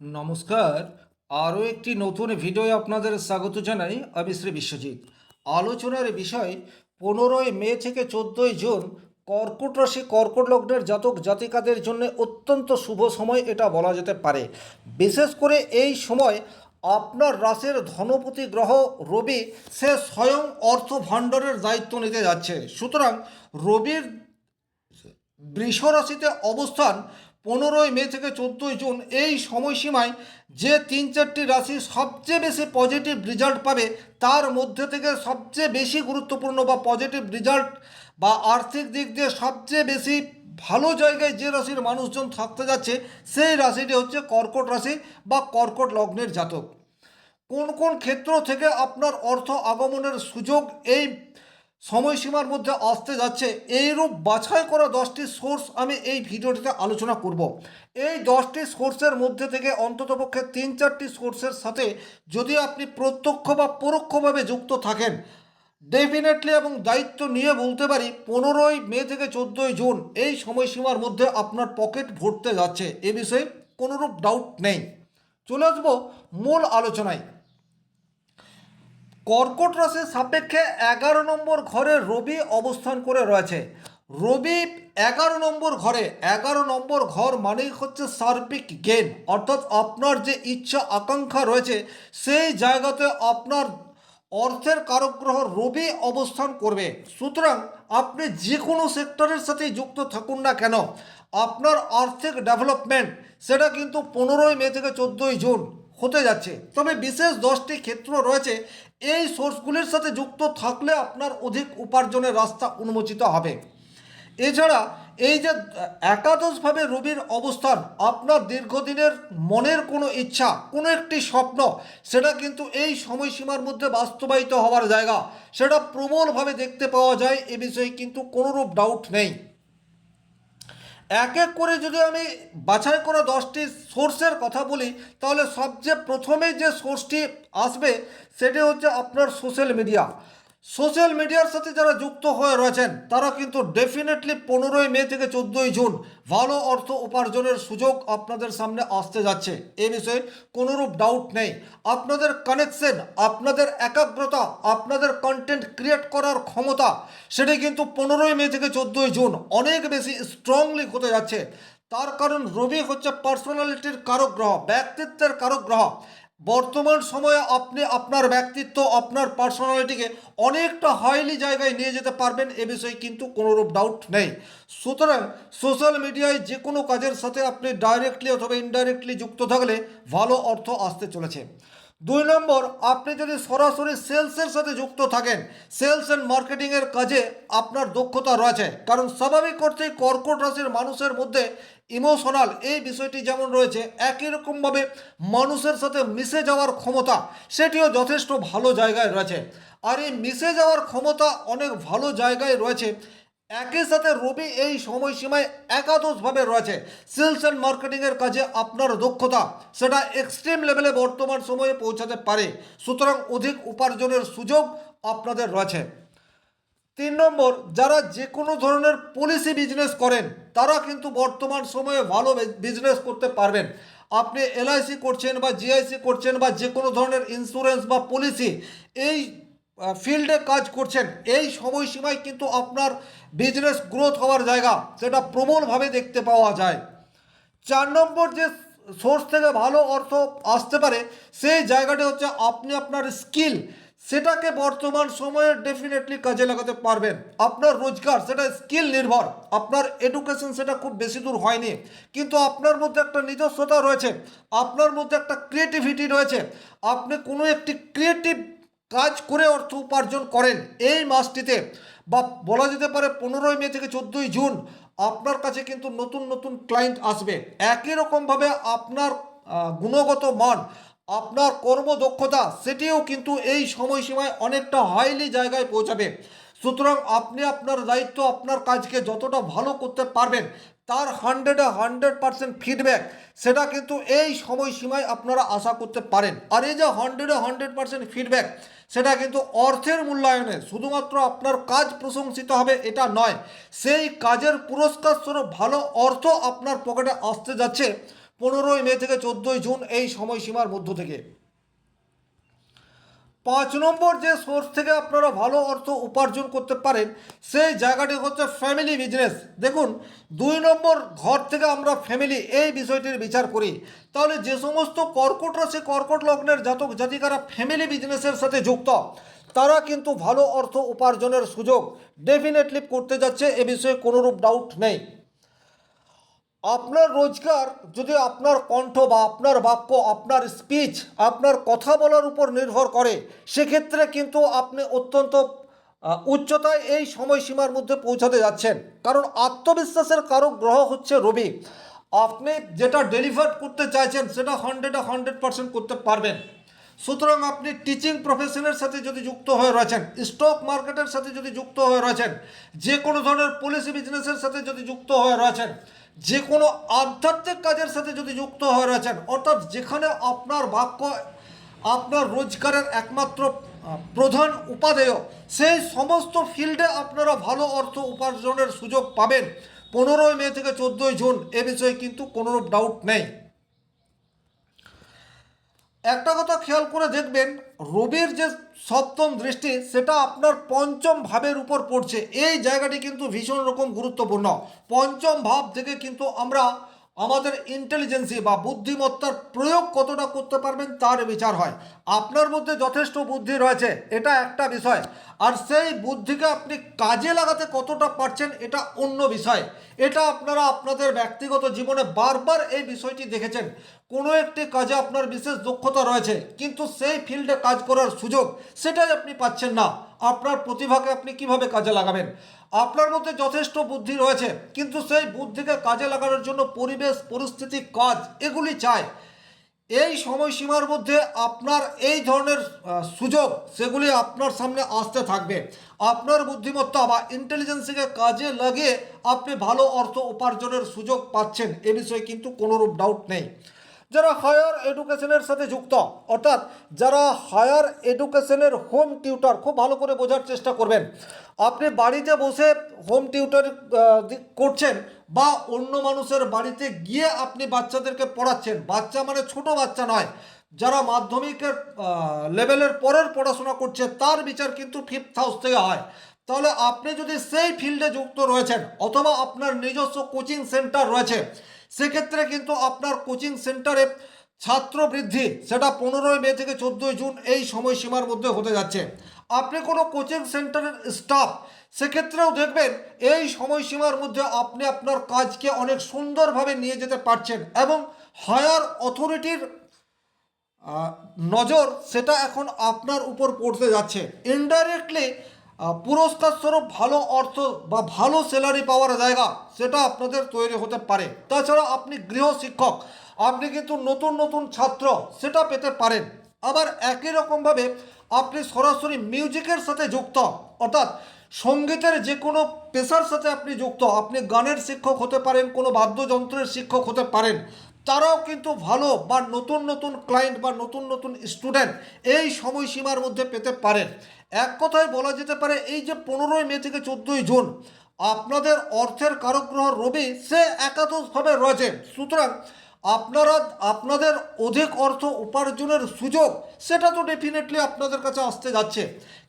নমস্কার। আরও একটি নতুন ভিডিওয়ে আপনাদের স্বাগত জানাই। আমি শ্রী বিশ্বজিৎ। আলোচনার বিষয় 15 মে থেকে 14 জুন কর্কট রাশি কর্কট লগ্নের জাতক জাতিকাদের জন্য অত্যন্ত শুভ সময় এটা বলা যেতে পারে। বিশেষ করে এই সময় আপনার রাশির ধনপতি গ্রহ রবি সে স্বয়ং অর্থ ভাণ্ডারের দায়িত্ব নিতে যাচ্ছে। সুতরাং রবির বৃষ রাশিতে অবস্থান 15 মে থেকে 14 জুন এই সময়সীমায় যে 3-4টি রাশি সবচেয়ে বেশি পজিটিভ রেজাল্ট পাবে, তার মধ্যে থেকে সবচেয়ে বেশি গুরুত্বপূর্ণ বা পজিটিভ রেজাল্ট বা আর্থিক দিক দিয়ে সবচেয়ে বেশি ভালো জায়গায় যে রাশির মানুষজন থাকতে যাচ্ছে সেই রাশিটি হচ্ছে কর্কট রাশি বা কর্কট লগ্নের জাতক। কোন কোন ক্ষেত্র থেকে আপনার অর্থ আগমনের সুযোগ এই সময়সীমার মধ্যে আসতে যাচ্ছে, এইরূপ বাছাই করা 10টি সোর্স আমি এই ভিডিওটিতে আলোচনা করব। এই 10টি সোর্সের মধ্যে থেকে অন্ততপক্ষে 3-4টি সোর্সের সাথে যদি আপনি প্রত্যক্ষ বা পরোক্ষভাবে যুক্ত থাকেন, ডেফিনেটলি এবং দায়িত্ব নিয়ে বলতে পারি 15 মে থেকে 14 জুন এই সময়সীমার মধ্যে আপনার পকেট ভরতে যাচ্ছে, এ বিষয়ে কোনোরূপ ডাউট নেই। চলে আসবো মূল আলোচনায়। কর্কট রাশির সাপেক্ষে 11 নম্বর ঘরে রবি অবস্থান করে রয়েছে। রবি 11 নম্বর ঘর মানেই হচ্ছে সার্বিক জ্ঞান, অর্থাৎ আপনার যে ইচ্ছা আকাঙ্ক্ষা রয়েছে সেই জায়গাতে আপনার অর্থের কারক গ্রহ রবি অবস্থান করবে। সুতরাং আপনি যে কোনো সেক্টরের সাথেই যুক্ত থাকুন না কেন, আপনার আর্থিক ডেভেলপমেন্ট সেটা কিন্তু 15 মে থেকে 14 জুন হতে যাচ্ছে। তবে বিশেষ 10টি ক্ষেত্র রয়েছে, এই সোর্সগুলির সাথে যুক্ত থাকলে আপনার অধিক উপার্জনের রাস্তা উন্মোচিত হবে। এছাড়া এই যে একাদশভাবে রবির অবস্থান, আপনার দীর্ঘদিনের মনের কোনো ইচ্ছা, কোনো একটি স্বপ্ন, সেটা কিন্তু এই সময়সীমার মধ্যে বাস্তবায়িত হওয়ার জায়গা, সেটা প্রবলভাবে দেখতে পাওয়া যায়, এ বিষয়ে কিন্তু কোনোরূপ ডাউট নেই। এক এক করে যদি আমি বাছাই করা 10টি সোর্সের কথা বলি, তাহলে সবচেয়ে প্রথমে যে সোর্সটি আসবে সেটি হচ্ছে আপনার সোশ্যাল মিডিয়া। সোশ্যাল মিডিয়ার সাথে যারা যুক্ত হয়ে রয়েছেন তারা কিন্তু ডেফিনেটলি 15 মে থেকে 14 জুন ভালো অর্থ উপার্জনের সুযোগ আপনাদের সামনে আসতে যাচ্ছে, এ বিষয়ে কোনোরূপ ডাউট নেই। আপনাদের কানেকশন, আপনাদের একাগ্রতা, আপনাদের কন্টেন্ট ক্রিয়েট করার ক্ষমতা, সেটি কিন্তু 15 মে থেকে 14 জুন অনেক বেশি স্ট্রংলি হতে যাচ্ছে। তার কারণ রবি হচ্ছে পার্সোনালিটির কারক গ্রহ, ব্যক্তিত্বের কারক গ্রহ। বর্তমান সময়ে আপনি আপনার ব্যক্তিত্ব, আপনার পার্সোনালিটিকে অনেকটা হাইলি জায়গায় নিয়ে যেতে পারবেন, এ বিষয়ে কিন্তু কোনোরূপ ডাউট নেই। সুতরাং সোশ্যাল মিডিয়ায় যে কোনো কাজের সাথে আপনি ডাইরেক্টলি অথবা ইনডাইরেক্টলি যুক্ত থাকলে ভালো অর্থ আসতে চলেছে। 2 নম্বর, আপনি যদি সরাসরি সেলসের সাথে যুক্ত থাকেন, সেলস অ্যান্ড মার্কেটিংয়ের কাজে আপনার দক্ষতা রয়েছে, কারণ স্বাভাবিক অর্থেই কর্কট রাশির মানুষের মধ্যে ইমোশনাল এই বিষয়টি যেমন রয়েছে, একই রকমভাবে মানুষের সাথে মিশে যাওয়ার ক্ষমতা সেটিও যথেষ্ট ভালো জায়গায় রয়েছে। আর এই মিশে যাওয়ার ক্ষমতা অনেক ভালো জায়গায় রয়েছে। একই সাথে রবি এই সময়সীমায় একাদশভাবে রয়েছে। সেলস অ্যান্ড মার্কেটিংয়ের কাজে আপনার দক্ষতা সেটা এক্সট্রিম লেভেলে বর্তমান সময়ে পৌঁছাতে পারে। সুতরাং অধিক উপার্জনের সুযোগ আপনাদের রয়েছে। 3 নম্বর, যারা যে কোনো ধরনের পলিসি বিজনেস করেন তারা কিন্তু বর্তমান সময়ে ভালো বিজনেস করতে পারবেন। আপনি এলআইসি করছেন বা জিআইসি করছেন বা যে কোনো ধরনের ইন্স্যুরেন্স বা পলিসি এই ফিল্ডে কাজ করছেন, এই সময়সীমায় কিন্তু আপনার বিজনেস গ্রোথ হওয়ার জায়গা সেটা প্রবলভাবে দেখতে পাওয়া যায়। 4 নম্বর যে সোর্স থেকে ভালো অর্থ আসতে পারে সেই জায়গাটি হচ্ছে আপনি আপনার স্কিল, সেটাকে বর্তমান সময়ে ডেফিনেটলি কাজে লাগাতে পারবেন। আপনার রোজগার সেটা স্কিল নির্ভর, আপনার এডুকেশন সেটা খুব বেশি দূর হয়নি, কিন্তু আপনার মধ্যে একটা নিজস্বতা রয়েছে, আপনার মধ্যে একটা ক্রিয়েটিভিটি রয়েছে, আপনি কোনো একটি ক্রিয়েটিভ কাজ করে অর্থ উপার্জন করেন এই মাসটিতে, বা বলা যেতে পারে 15 মে থেকে 14 জুন আপনার কাছে কিন্তু নতুন নতুন ক্লায়েন্ট আসবে। একই রকমভাবে আপনার গুণগত মান, আপনার কর্মদক্ষতা সেটিও কিন্তু এই সময়সীমায় অনেকটা হাইলি জায়গায় পৌঁছাবে। সুতরাং আপনি আপনার দায়িত্ব, আপনার কাজকে যতটা ভালো করতে পারবেন তার 100% ফিডব্যাক সেটা কিন্তু এই সময়সীমায় আপনারা আশা করতে পারেন। আর এই যে 100% ফিডব্যাক সেটা কিন্তু অর্থের মূল্যায়নে শুধুমাত্র আপনার কাজ প্রশংসিত হবে এটা নয়, সেই কাজের পুরস্কার স্বরূপ ভালো অর্থ আপনার পকেটে আসতে যাচ্ছে 15 মে থেকে 14 জুন এই সময়সীমার মধ্য থেকে। 5 নম্বর যে সোর্স থেকে আপনারা ভালো অর্থ উপার্জন করতে পারেন সেই জায়গাটি হচ্ছে ফ্যামিলি বিজনেস। দেখুন, 2 নম্বর ঘর থেকে আমরা ফ্যামিলি এই বিষয়টির বিচার করি, তাহলে যে সমস্ত কর্কট রাশি কর্কট লগ্নের জাতক জাতিকারা ফ্যামিলি বিজনেসের সাথে যুক্ত, তারা কিন্তু ভালো অর্থ উপার্জনের সুযোগ ডেফিনেটলি করতে যাচ্ছে, এ বিষয়ে কোনোরূপ ডাউট নেই। আপনার রোজগার যদি আপনার কণ্ঠ বা আপনার বাক্য, আপনার স্পিচ, আপনার কথা বলার উপর নির্ভর করে, সেক্ষেত্রে কিন্তু আপনি অত্যন্ত উচ্চতায় এই সময়সীমার মধ্যে পৌঁছাতে যাচ্ছেন। কারণ আত্মবিশ্বাসের কারক গ্রহ হচ্ছে রবি। আপনি যেটা ডেলিভার করতে চাইছেন সেটা 100% করতে পারবেন। সুতরাং আপনি টিচিং প্রফেশনের সাথে যদি যুক্ত হয়ে রয়েছেন, স্টক মার্কেটের সাথে যদি যুক্ত হয়ে রয়েছেন, যে কোনো ধরনের পলিসি বিজনেসের সাথে যদি যুক্ত হয়ে রয়েছেন, যে কোনো আধ্যাত্মিক কাজের সাথে যদি যুক্ত হয়ে রয়েছেন, অর্থাৎ যেখানে আপনার বাক্য আপনার রোজগারের একমাত্র প্রধান উপাদেয়, সেই সমস্ত ফিল্ডে আপনারা ভালো অর্থ উপার্জনের সুযোগ পাবেন 15 মে থেকে 14 জুন, এ বিষয়ে কিন্তু কোনোরূপ ডাউট নেই। একটা কথা খেয়াল করে দেখবেন, রবির যে সপ্তম দৃষ্টি সেটা আপনার পঞ্চম ভাবের উপর পড়ছে। এই জায়গাটি কিন্তু ভীষণ রকম গুরুত্বপূর্ণ। পঞ্চম ভাব থেকে কিন্তু আমরা আমাদের ইন্টেলিজেন্সি বা বুদ্ধিমত্তার প্রয়োগ কতটা করতে পারবেন তার বিচার হয়। আপনার মধ্যে যথেষ্ট বুদ্ধি রয়েছে, এটা একটা বিষয়, আর সেই বুদ্ধিকে আপনি কাজে লাগাতে কতটা পারছেন এটা অন্য বিষয়। এটা আপনারা আপনাদের ব্যক্তিগত জীবনে বারবার এই বিষয়টি দেখেছেন। কোনো একটি কাজে আপনার বিশেষ দক্ষতা রয়েছে, কিন্তু সেই ফিল্ডে কাজ করার সুযোগ সেটাই আপনি পাচ্ছেন না। আপনার প্রতিভাকে আপনি কিভাবে কাজে লাগাবেন? আপনার মধ্যে যথেষ্ট বুদ্ধি রয়েছে, কিন্তু সেই বুদ্ধিকে কাজে লাগানোর জন্য পরিবেশ, পরিস্থিতি, কাজ এগুলি চায়। এই সময়সীমার মধ্যে আপনার এই ধরনের সুযোগ সেগুলি আপনার সামনে আসতে থাকবে। আপনার বুদ্ধিমত্তা বা ইন্টেলিজেন্সকে কাজে লাগিয়ে আপনি ভালো অর্থ উপার্জনের সুযোগ পাচ্ছেন, এ বিষয়ে কিন্তু কোনোরূপ ডাউট নেই। যারা হায়ার এডুকেশনের সাথে যুক্ত, অর্থাৎ যারা হায়ার এডুকেশনের হোম টিউটর, খুব ভালো করে বোঝার চেষ্টা করবেন। আপনি বাড়িতে বসে হোম টিউটর করছেন বা অন্য মানুষের বাড়িতে গিয়ে আপনি বাচ্চাদেরকে পড়াচ্ছেন। বাচ্চা মানে ছোট বাচ্চা নয়, যারা মাধ্যমিকের লেভেলের পরের পড়াশোনা করছে তার বিচার কিন্তু 5th হাউস থেকে হয়। তাহলে আপনি যদি সেই ফিল্ডে যুক্ত রয়েছেন অথবা আপনার নিজস্ব কোচিং সেন্টার রয়েছে, সেক্ষেত্রে কিন্তু আপনার কোচিং সেন্টারে ছাত্র বৃদ্ধি সেটা 15 মে থেকে 14 জুন এই সময়সীমার মধ্যে হতে যাচ্ছে। আপনি কোনো কোচিং সেন্টারের স্টাফ, সেক্ষেত্রেও দেখবেন এই সময়সীমার মধ্যে আপনি আপনার কাজকে অনেক সুন্দরভাবে নিয়ে যেতে পারছেন এবং হায়ার অথরিটির নজর সেটা এখন আপনার উপর পড়তে যাচ্ছে। ইনডাইরেক্টলি পুরস্কার স্বরূপ ভালো অর্থ বা ভালো স্যালারি পাওয়ার জায়গা সেটা আপনাদের তৈরি হতে পারে। তাছাড়া আপনি গৃহ শিক্ষক, আপনি কিন্তু নতুন নতুন ছাত্র সেটা পেতে পারেন। আবার একই রকমভাবে আপনি সরাসরি মিউজিকের সাথে যুক্ত, অর্থাৎ সঙ্গীতের যে কোনো পেশার সাথে আপনি যুক্ত, আপনি গানের শিক্ষক হতে পারেন, কোনো বাদ্যযন্ত্রের শিক্ষক হতে পারেন, তারাও কিন্তু ভালো বা নতুন নতুন ক্লায়েন্ট বা নতুন নতুন স্টুডেন্ট এই সময়সীমার মধ্যে পেতে পারেন। এক কথায় বলা যেতে পারে এই যে 15 মে থেকে 14 জুন আপনাদের অর্থের কারক গ্রহ রবি সে একাদশভাবে রয়েছে। সুতরাং আপনারা আপনাদের অধিক অর্থ উপার্জনের সুযোগ সেটা তো ডেফিনেটলি আপনাদের কাছে আসতে যাচ্ছে,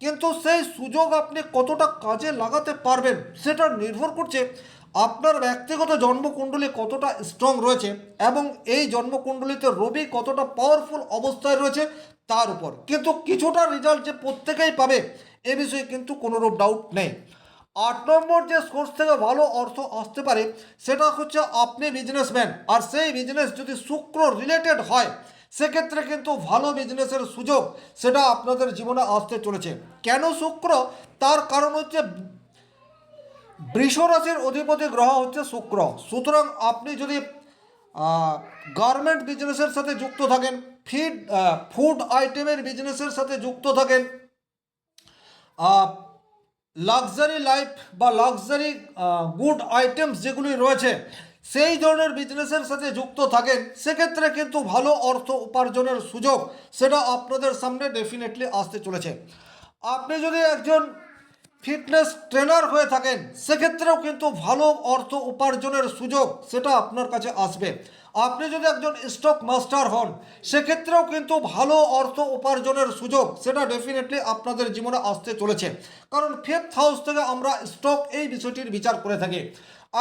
কিন্তু সেই সুযোগ আপনি কতটা কাজে লাগাতে পারবেন সেটা নির্ভর করছে আপনার ব্যক্তিগত জন্মকুণ্ডলী কতটা স্ট্রং রয়েছে এবং এই জন্মকুণ্ডলীতে রবি কতটা পাওয়ারফুল অবস্থায় রয়েছে তার উপর। কিন্তু কিছুটা রেজাল্ট যে প্রত্যেকেই পাবে এ বিষয়ে কিন্তু কোনোরূপ ডাউট নেই। 8 নম্বর যে সোর্স থেকে ভালো অর্থ আসতে পারে সেটা হচ্ছে আপনি বিজনেসম্যান, আর সেই বিজনেস যদি শুক্র রিলেটেড হয় সেক্ষেত্রে কিন্তু ভালো বিজনেসের সুযোগ সেটা আপনাদের জীবনে আসতে চলেছে। কেন শুক্র? তার কারণ হচ্ছে বৃষ রাশির অধিপতি গ্রহ হচ্ছে শুক্র। সুতরাং আপনি যদি গার্মেন্ট বিজনেসের সাথে যুক্ত থাকেন, ফুড আইটেমের বিজনেসের সাথে যুক্ত থাকেন, লাক্সারি লাইফ বা লাক্সারি গুড আইটেমস যেগুলি রয়েছে সেই ধরনের বিজনেসের সাথে যুক্ত থাকেন, সেক্ষেত্রে কিন্তু ভালো অর্থ উপার্জনের সুযোগ সেটা আপনাদের সামনে ডেফিনেটলি আসতে চলেছে। আপনি যদি একজন ফিটনেস ট্রেনার হয়ে থাকেন সেক্ষেত্রেও কিন্তু ভালো অর্থ উপার্জনের সুযোগ সেটা আপনার কাছে আসবে। আপনি যদি একজন স্টক মাস্টার হন, সেক্ষেত্রেও কিন্তু ভালো অর্থ উপার্জনের সুযোগ সেটা ডেফিনেটলি আপনাদের জীবনে আসতে চলেছে। কারণ ফিফথ হাউস থেকে আমরা স্টক এই বিষয়টির বিচার করে থাকি।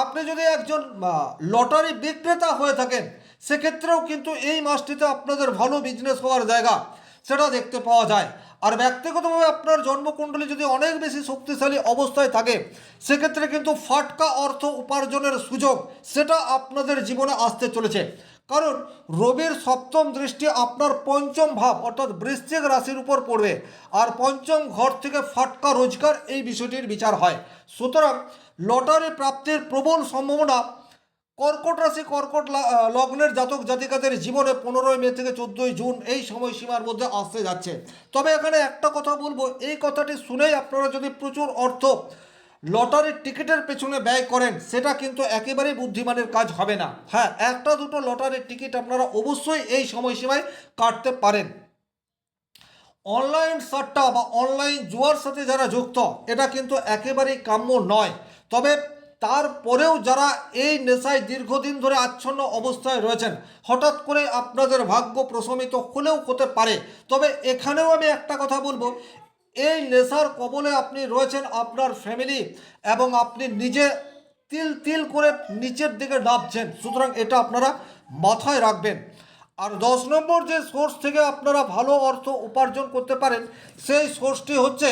আপনি যদি একজন লটারি বিক্রেতা হয়ে থাকেন, সেক্ষেত্রেও কিন্তু এই মাসটিতে আপনাদের ভালো বিজনেস হওয়ার জায়গা সেটা দেখতে পাওয়া যায়। আর ব্যক্তিগতভাবে আপনার জন্মকুণ্ডলী যদি অনেক বেশি শক্তিশালী অবস্থায় থাকে, সেক্ষেত্রে কিন্তু ফাটকা অর্থ উপার্জনের সুযোগ সেটা আপনাদের জীবনে আসতে চলেছে। কারণ রবির সপ্তম দৃষ্টি আপনার পঞ্চম ভাব অর্থাৎ বৃশ্চিক রাশির উপর পড়বে, আর পঞ্চম ঘর থেকে ফাটকা রোজগার এই বিষয়টির বিচার হয়। সুতরাং লটারি প্রাপ্তির প্রবল সম্ভাবনা কর্কট রাশি লগ্নের জাতক জাতিকাদের জীবনে 15 মে থেকে 14 জুন এই সময়সীমার মধ্যে আসতে যাচ্ছে। তবে এখানে একটা কথা বলবো, এই কথাটি শুনেই আপনারা যদি প্রচুর অর্থ লটারির টিকিটের পেছনে ব্যয় করেন, সেটা কিন্তু একেবারেই বুদ্ধিমানের কাজ হবে না। হ্যাঁ, একটা দুটো লটারির টিকিট আপনারা অবশ্যই এই সময়সীমায় কাটতে পারেন। অনলাইন সাট্টা বা অনলাইন জুয়ার সাথে যারা যুক্ত, এটা কিন্তু একেবারেই কাম্য নয়। তবে তারপরেও যারা এই নেশায় দীর্ঘদিন ধরে আচ্ছন্ন অবস্থায় রয়েছেন, হঠাৎ করে আপনাদের ভাগ্য প্রশমিত হলেও হতে পারে। তবে এখানেও আমি একটা কথা বলবো, এই নেশার কবলে আপনি রয়েছেন, আপনার ফ্যামিলি এবং আপনি নিজে তিল তিল করে নিচের দিকে নামছেন। সুতরাং এটা আপনারা মাথায় রাখবেন। আর 10 নম্বর যে সোর্স থেকে আপনারা ভালো অর্থ উপার্জন করতে পারেন, সেই সোর্সটি হচ্ছে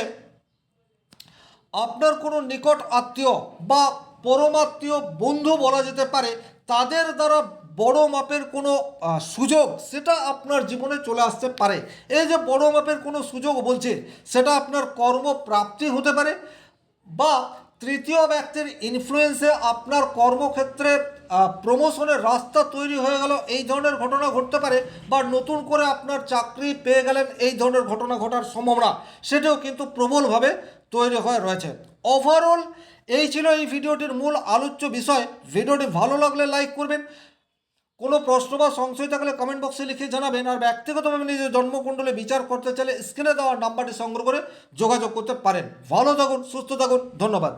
আপনার কোনো নিকট আত্মীয় বা পরমাত্মীয় বন্ধু বলা যেতে পারে, তাদের দ্বারা বড় মাপের কোনো সুযোগ সেটা আপনার জীবনে চলে আসতে পারে। এই যে বড় মাপের কোনো সুযোগ বলছে, সেটা আপনার কর্মপ্রাপ্তি হতে পারে, বা তৃতীয় ব্যক্তির ইনফ্লুয়েন্সে আপনার কর্মক্ষেত্রে প্রমোশনের রাস্তা তৈরি হয়ে গেল, এই ধরনের ঘটনা ঘটতে পারে, বা নতুন করে আপনার চাকরি পেয়ে গেলেন, এই ধরনের ঘটনা ঘটার সম্ভাবনা সেটাও কিন্তু প্রবলভাবে তৈরি হয়ে রয়েছে। ওভারঅল এই ছিল এই ভিডিওটির মূল আলোচ্য বিষয়। ভিডিওটি ভালো লাগলে লাইক করবেন, কোনো প্রশ্ন বা সংশয় থাকলে কমেন্ট বক্সে লিখে জানাবেন। আর ব্যক্তিগতভাবে নিজের জন্মকুণ্ডলে বিচার করতে চাইলে স্ক্রিনে দেওয়া নাম্বারটি সংগ্রহ করে যোগাযোগ করতে পারেন। ভালো থাকুন, সুস্থ থাকুন, ধন্যবাদ।